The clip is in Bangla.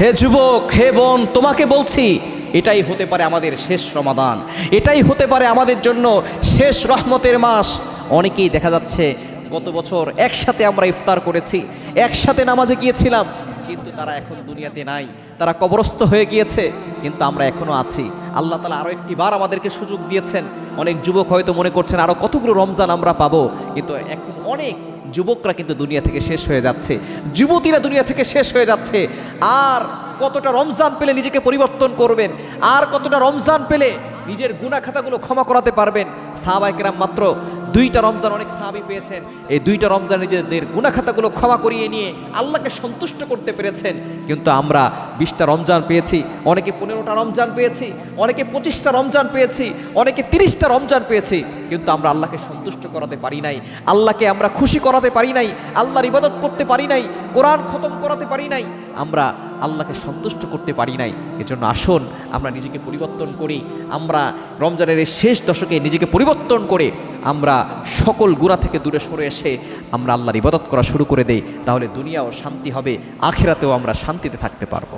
হে যুবক, হে বোন, তোমাকে বলছি এটাই হতে পারে আমাদের শেষ রমাদান, এটাই হতে পারে আমাদের জন্য শেষ রহমতের মাস। অনেকেই দেখা যাচ্ছে গত বছর একসাথে আমরা ইফতার করেছি, একসাথে নামাজে গিয়েছিলাম, কিন্তু তারা এখন দুনিয়াতে নাই, তারা কবরস্থ হয়ে গিয়েছে, কিন্তু আমরা এখনো আছি। আল্লাহ তাআলা আরও একটি বার আমাদেরকে সুযোগ দিয়েছেন। অনেক যুবক হয়তো মনে করছেন আরও কতগুলো রমজান আমরা পাবো, কিন্তু এখন অনেক যুবকরা কিন্তু দুনিয়া থেকে শেষ হয়ে যাচ্ছে, যুবতীরা দুনিয়া থেকে শেষ হয়ে যাচ্ছে। আর কতটা রমজান পেলে নিজেকে পরিবর্তন করবেন, আর কতটা রমজান পেলে নিজের গুনাহ খাতাগুলো ক্ষমা করাতে পারবেন। সাহাবায়ে কেরাম মাত্র 2টা রমজান অনেক সাহাবী পেয়েছেন, এই 2টা রমজান নিজেদের গুনাহ খাতাগুলো ক্ষমা করিয়ে নিয়ে আল্লাহকে সন্তুষ্ট করতে পেরেছেন। কিন্তু আমরা 20টা রমজান পেয়েছি, অনেকে 15টা রমজান পেয়েছি, অনেকে 25টা রমজান পেয়েছি, অনেকে 30টা রমজান পেয়েছি, কিন্তু আমরা আল্লাহকে সন্তুষ্ট করাতে পারি নাই, আল্লাহকে আমরা খুশি করাতে পারি নাই, আল্লাহর ইবাদত করতে পারি নাই, কোরআন খতম করাতে পারি নাই, আমরা আল্লাহকে সন্তুষ্ট করতে পারি নাই। এজন্য আসুন আমরা নিজেকে পরিবর্তন করি, আমরা রমজানের এই শেষ দশকে নিজেকে পরিবর্তন করে আমরা সকল গুনাহ থেকে দূরে সরে এসে আমরা আল্লাহর ইবাদত করা শুরু করে দেই, তাহলে দুনিয়াও শান্তি হবে, আখিরাতেও আমরা শান্তিতে থাকতে পারবো।